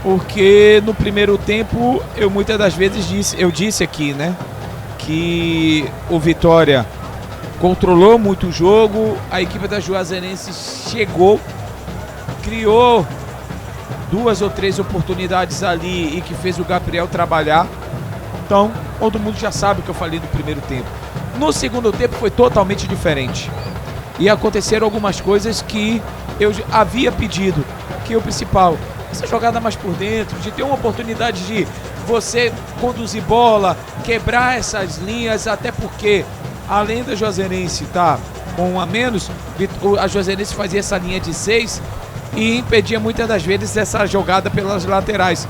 Porque no primeiro tempo eu muitas das vezes disse aqui, né, que o Vitória controlou muito o jogo, a equipe da Juazeirense chegou, criou 2 ou 3 oportunidades ali e que fez o Gabriel trabalhar. Então, todo mundo já sabe o que eu falei no primeiro tempo. No segundo tempo foi totalmente diferente. E aconteceram algumas coisas que eu havia pedido, que o principal, essa jogada mais por dentro, de ter uma oportunidade de você conduzir bola, quebrar essas linhas, até porque, além da Juazeirense estar com 1 a menos, a Juazeirense fazia essa linha de 6 e impedia muitas das vezes essa jogada pelas laterais.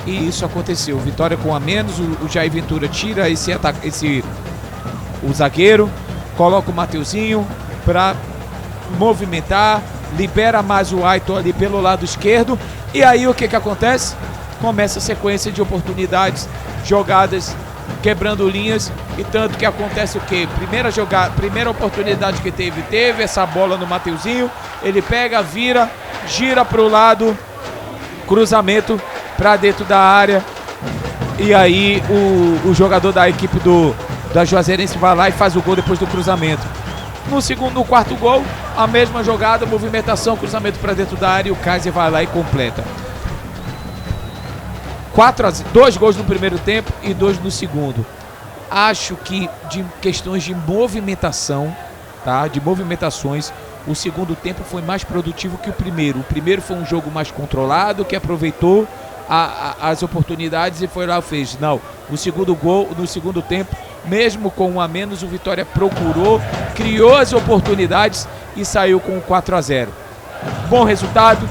E isso aconteceu. Vitória com 1 a menos, o Jair Ventura tira o zagueiro, coloca o Mateuzinho para movimentar, libera mais o Aitor ali pelo lado esquerdo. E aí o que acontece? Começa a sequência de oportunidades, jogadas, quebrando linhas, e tanto que acontece o quê? Primeira oportunidade que teve essa bola no Mateuzinho, ele pega, vira, gira para o lado, cruzamento para dentro da área, e aí o jogador da equipe da Juazeirense vai lá e faz o gol depois do cruzamento. No quarto gol, a mesma jogada, movimentação, cruzamento para dentro da área, e o Kaiser vai lá e completa. 2 gols no primeiro tempo e 2 no segundo. Acho que de questões de movimentação, tá? De movimentações, o segundo tempo foi mais produtivo que o primeiro. O primeiro foi um jogo mais controlado, que aproveitou as oportunidades e foi lá e fez. Não, no segundo tempo, mesmo com 1 a menos, o Vitória procurou, criou as oportunidades e saiu com 4 a 0. Bom resultado,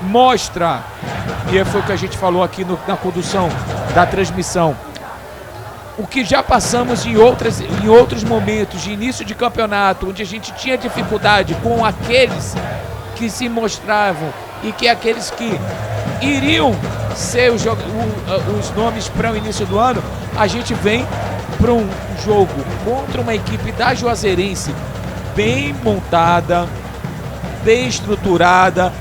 mostra, e foi o que a gente falou aqui na condução da transmissão, o que já passamos em outros momentos de início de campeonato, onde a gente tinha dificuldade com aqueles que se mostravam e que aqueles que iriam ser os nomes para o início do ano. A gente vem para um jogo contra uma equipe da Juazeirense bem montada, bem estruturada,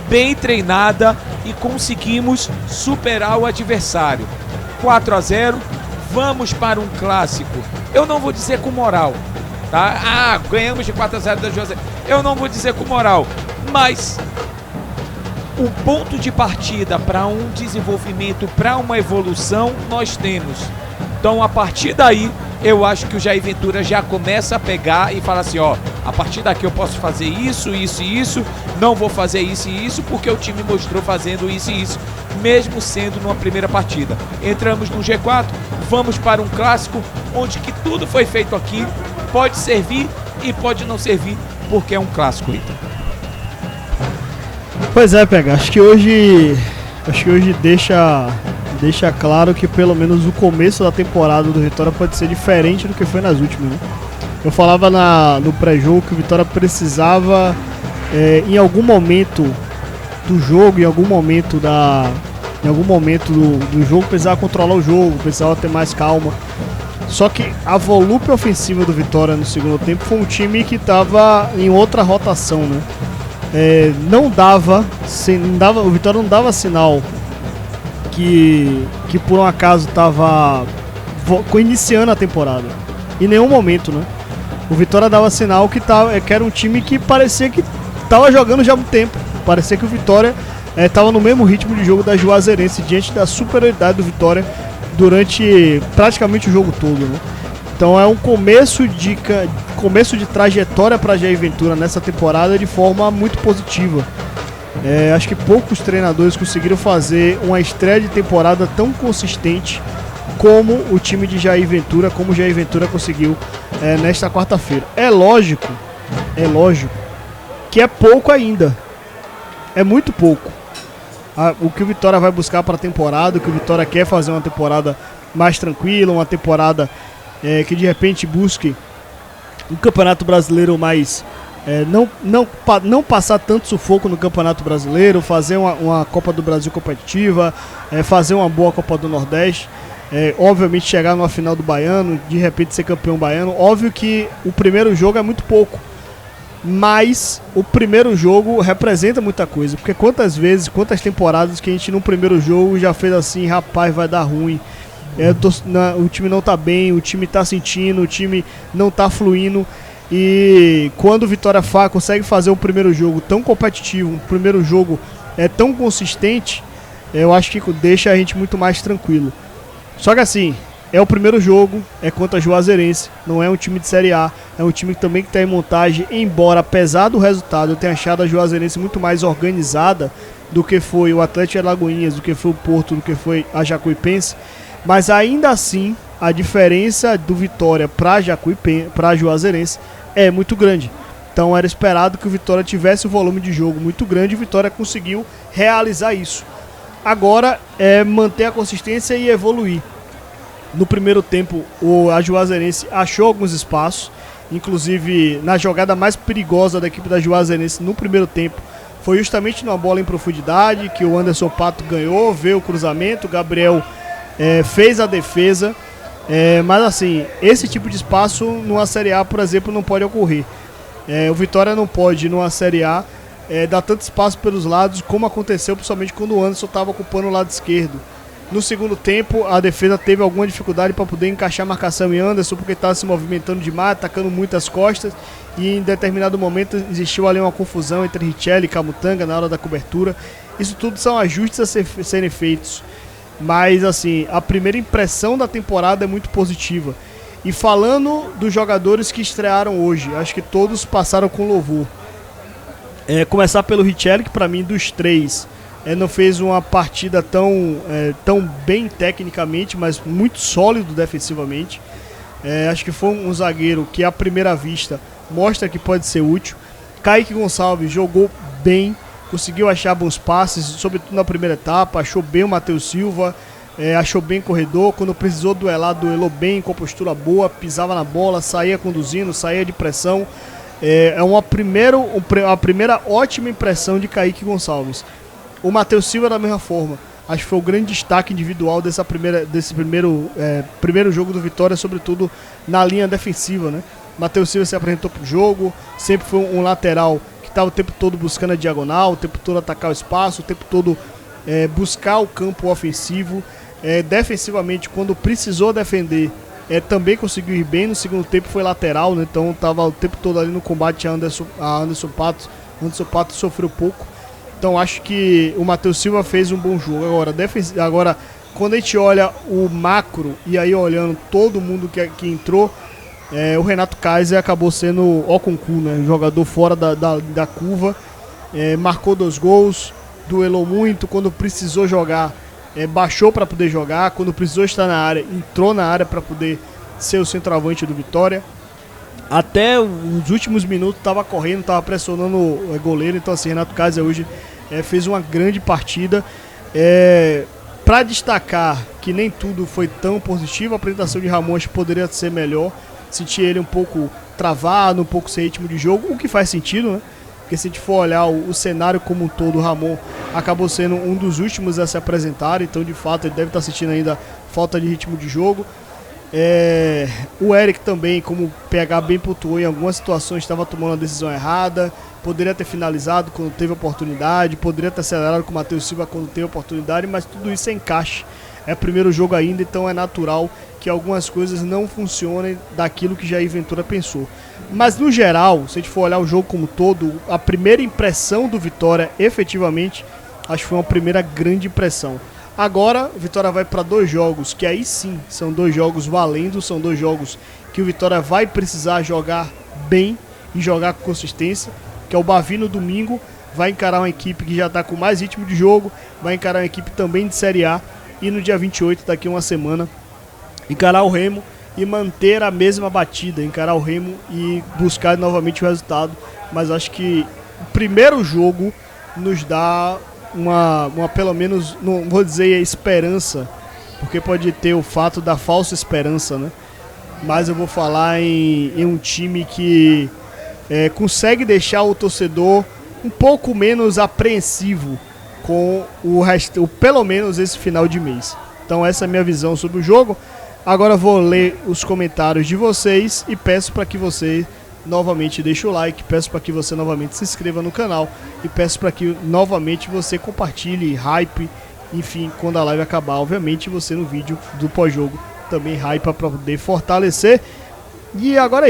bem treinada, e conseguimos superar o adversário. 4 a 0, vamos para um clássico. Eu não vou dizer com moral, tá? Ganhamos de 4 a 0 da Juazeirense. Eu não vou dizer com moral, mas o ponto de partida para um desenvolvimento, para uma evolução, nós temos. Então, a partir daí, eu acho que o Jair Ventura já começa a pegar e fala assim, a partir daqui eu posso fazer isso, isso e isso, não vou fazer isso e isso, porque o time mostrou fazendo isso e isso, mesmo sendo numa primeira partida. Entramos no G4, vamos para um clássico, onde que tudo foi feito aqui, pode servir e pode não servir, porque é um clássico, Ita. Pois é, Pega, acho que hoje deixa claro que pelo menos o começo da temporada do Vitória pode ser diferente do que foi nas últimas, né? Eu falava no pré-jogo que o Vitória precisava, em algum momento do jogo, em algum momento do jogo, precisava controlar o jogo, precisava ter mais calma. Só que a volúpia ofensiva do Vitória no segundo tempo foi um time que estava em outra rotação, né? O Vitória não dava sinal que por um acaso estava iniciando a temporada. Em nenhum momento, né? O Vitória dava sinal que era um time que parecia que estava jogando já há muito tempo. Parecia que o Vitória estava no mesmo ritmo de jogo da Juazeirense, diante da superioridade do Vitória durante praticamente o jogo todo, né? Então é um começo de trajetória para Jair Ventura nessa temporada de forma muito positiva. Acho que poucos treinadores conseguiram fazer uma estreia de temporada tão consistente como o time de Jair Ventura, como o Jair Ventura conseguiu nesta quarta-feira. É lógico que é pouco ainda. É muito pouco. O que o Vitória vai buscar para a temporada, o que o Vitória quer fazer uma temporada mais tranquila, uma temporada que de repente busque um Campeonato Brasileiro mais... não passar tanto sufoco no Campeonato Brasileiro, fazer uma Copa do Brasil competitiva, fazer uma boa Copa do Nordeste, obviamente chegar numa final do Baiano, de repente ser campeão baiano. Óbvio que o primeiro jogo é muito pouco, mas o primeiro jogo representa muita coisa, porque quantas temporadas que a gente no primeiro jogo já fez assim, rapaz, vai dar ruim, o time não tá bem, o time tá sentindo, o time não tá fluindo, e quando o Vitória consegue fazer um primeiro jogo tão competitivo, um primeiro jogo tão consistente, eu acho que deixa a gente muito mais tranquilo. Só que assim, é o primeiro jogo, é contra a Juazeirense, não é um time de Série A, é um time também que está em montagem, embora apesar do resultado eu tenha achado a Juazeirense muito mais organizada do que foi o Atlético de Alagoinhas, do que foi o Porto, do que foi a Jacuipense, mas ainda assim a diferença do Vitória para a Juazeirense é muito grande. Então era esperado que o Vitória tivesse um volume de jogo muito grande e o Vitória conseguiu realizar isso. Agora é manter a consistência e evoluir. No primeiro tempo, a Juazeirense achou alguns espaços, inclusive na jogada mais perigosa da equipe da Juazeirense no primeiro tempo, foi justamente numa bola em profundidade, que o Anderson Pato ganhou, veio o cruzamento, o Gabriel fez a defesa, mas assim, esse tipo de espaço numa Série A, por exemplo, não pode ocorrer. O Vitória não pode, numa Série A, dar tanto espaço pelos lados, como aconteceu principalmente quando o Anderson estava ocupando o lado esquerdo. No segundo tempo, a defesa teve alguma dificuldade para poder encaixar a marcação em Anderson, porque estava se movimentando demais, atacando muitas costas, e em determinado momento existiu ali uma confusão entre Richelli e Camutanga na hora da cobertura. Isso tudo são ajustes a serem feitos, mas assim, a primeira impressão da temporada é muito positiva. E falando dos jogadores que estrearam hoje, acho que todos passaram com louvor. Começar pelo Richelli, que para mim dos três não fez uma partida tão bem tecnicamente, mas muito sólido defensivamente. Acho que foi um zagueiro que à primeira vista mostra que pode ser útil. Kaique Gonçalves jogou bem, conseguiu achar bons passes, sobretudo na primeira etapa, achou bem o Matheus Silva, achou bem o corredor, quando precisou duelar, duelou bem, com postura boa, pisava na bola, saía conduzindo, saía de pressão. A primeira ótima impressão de Kaique Gonçalves. O Matheus Silva da mesma forma. Acho que foi o grande destaque individual desse primeiro jogo do Vitória, sobretudo na linha defensiva, né? Matheus Silva se apresentou pro jogo, sempre foi um lateral que estava o tempo todo buscando a diagonal, o tempo todo atacar o espaço, o tempo todo buscar o campo ofensivo. Defensivamente, quando precisou defender, também conseguiu ir bem. No segundo tempo foi lateral, né? Então estava o tempo todo ali no combate a Anderson Pato. Anderson Pato sofreu pouco. Então acho que o Matheus Silva fez um bom jogo. Agora, quando a gente olha o macro, e aí olhando todo mundo que entrou, o Renato Kaiser acabou sendo o concurso, né? Jogador fora da curva, marcou 2 gols, duelou muito, quando precisou jogar, baixou para poder jogar, quando precisou estar na área, entrou na área para poder ser o centroavante do Vitória. Até os últimos minutos estava correndo, estava pressionando o goleiro. Então assim, Renato Kaiser hoje fez uma grande partida. Para destacar que nem tudo foi tão positivo, a apresentação de Ramon acho que poderia ser melhor. Senti ele um pouco travado, um pouco sem ritmo de jogo, o que faz sentido, né? Porque se a gente for olhar o cenário como um todo, o Ramon acabou sendo um dos últimos a se apresentar. Então de fato ele deve estar sentindo ainda falta de ritmo de jogo. O Eric também, como o PH bem pontuou, em algumas situações estava tomando a decisão errada, poderia ter finalizado quando teve oportunidade, poderia ter acelerado com o Matheus Silva quando teve oportunidade, mas tudo isso é encaixe. É primeiro jogo ainda, então é natural que algumas coisas não funcionem daquilo que Jair Ventura pensou. Mas no geral, se a gente for olhar o jogo como todo, a primeira impressão do Vitória, efetivamente, acho que foi uma primeira grande impressão. Agora, o Vitória vai para 2 jogos, que aí sim são 2 jogos valendo, são 2 jogos que o Vitória vai precisar jogar bem e jogar com consistência, que é o Bavi no domingo, vai encarar uma equipe que já está com mais ritmo de jogo, vai encarar uma equipe também de Série A, e no dia 28, daqui a uma semana, encarar o Remo e manter a mesma batida, encarar o Remo e buscar novamente o resultado. Mas acho que o primeiro jogo nos dá uma pelo menos, não vou dizer esperança, porque pode ter o fato da falsa esperança, né? Mas eu vou falar em um time que consegue deixar o torcedor um pouco menos apreensivo com o resto, pelo menos esse final de mês. Então essa é a minha visão sobre o jogo. Agora eu vou ler os comentários de vocês e peço para que vocês novamente deixa o like, peço para que você novamente se inscreva no canal e peço para que novamente você compartilhe, hype, enfim, quando a live acabar, obviamente você no vídeo do pós-jogo também hype para poder fortalecer. E agora